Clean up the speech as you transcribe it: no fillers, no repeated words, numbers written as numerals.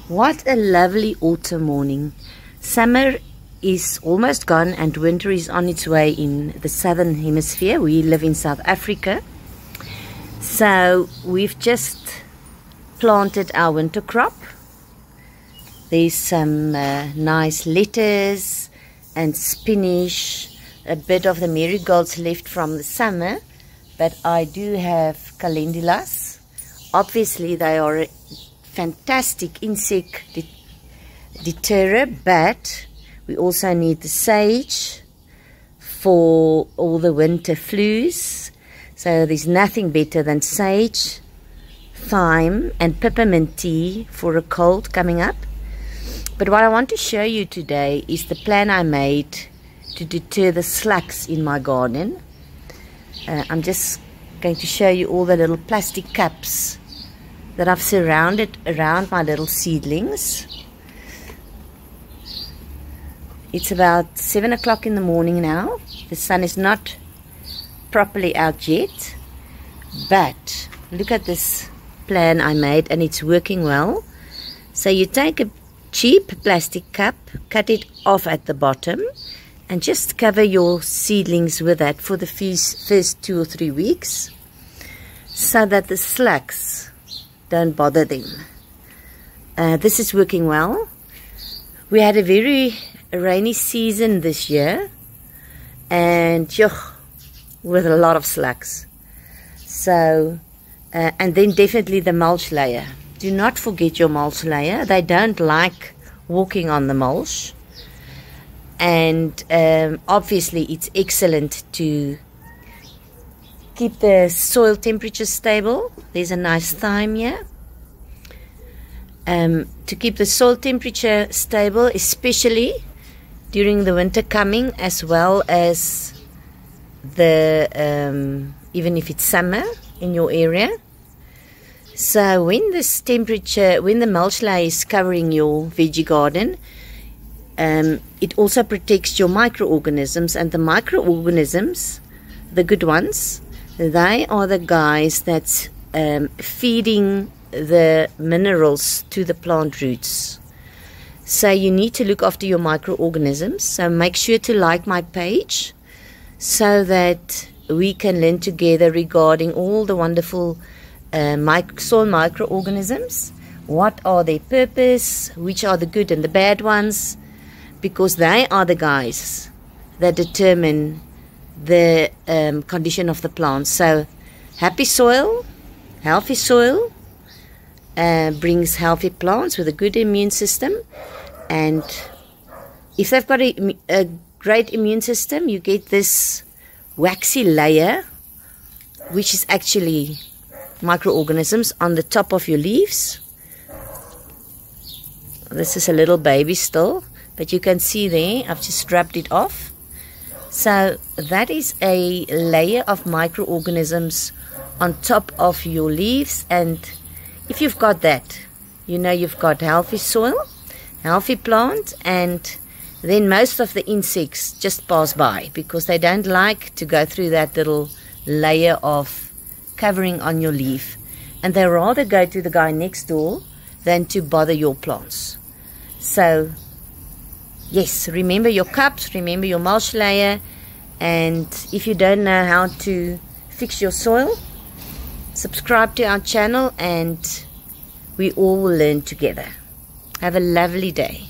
What a lovely autumn morning. Summer is almost gone and winter is on its way in the southern hemisphere. We live in South Africa. So we've just planted our winter crop. There's some nice lettuce and spinach, a bit of the marigolds left from the summer, but I do have calendulas. Obviously they are a fantastic insect deterrer, but we also need the sage for all the winter flus. So there's nothing better than sage, thyme and peppermint tea for a cold coming up. But what I want to show you today is the plan I made to deter the slugs in my garden. I'm just going to show you all the little plastic cups that I've surrounded around my little seedlings. It's about 7 o'clock in the morning now. The sun is not properly out yet, but look at this plan I made, and it's working well. So you take a cheap plastic cup, cut it off at the bottom, and just cover your seedlings with that for the first 2 or 3 weeks, so that the slugs don't bother them. This is working well. We had a very rainy season this year, and with a lot of slugs. So and then definitely the mulch layer. Do not forget your mulch layer. They don't like walking on the mulch. And obviously it's excellent to keep the soil temperature stable. There's a nice thyme here. To keep the soil temperature stable, especially during the winter coming, as well as the even if it's summer in your area. So when this temperature, when the mulch layer is covering your veggie garden, it also protects your microorganisms, and the microorganisms, the good ones, they are the guys that's feeding the minerals to the plant roots. So you need to look after your microorganisms. So make sure to like my page so that we can learn together regarding all the wonderful soil microorganisms. What are their purpose, which are the good and the bad ones, because they are the guys that determine the condition of the plants. So happy soil, healthy soil, brings healthy plants with a good immune system. And if they've got a great immune system, you get this waxy layer, which is actually microorganisms on the top of your leaves. This is a little baby still, but you can see there I've just rubbed it off. So that is a layer of microorganisms on top of your leaves, and if you've got that, you know you've got healthy soil, healthy plant, and then most of the insects just pass by because they don't like to go through that little layer of covering on your leaf, and they rather go to the guy next door than to bother your plants. So yes, remember your cups, remember your mulch layer, and if you don't know how to fix your soil, subscribe to our channel and we all will learn together. Have a lovely day.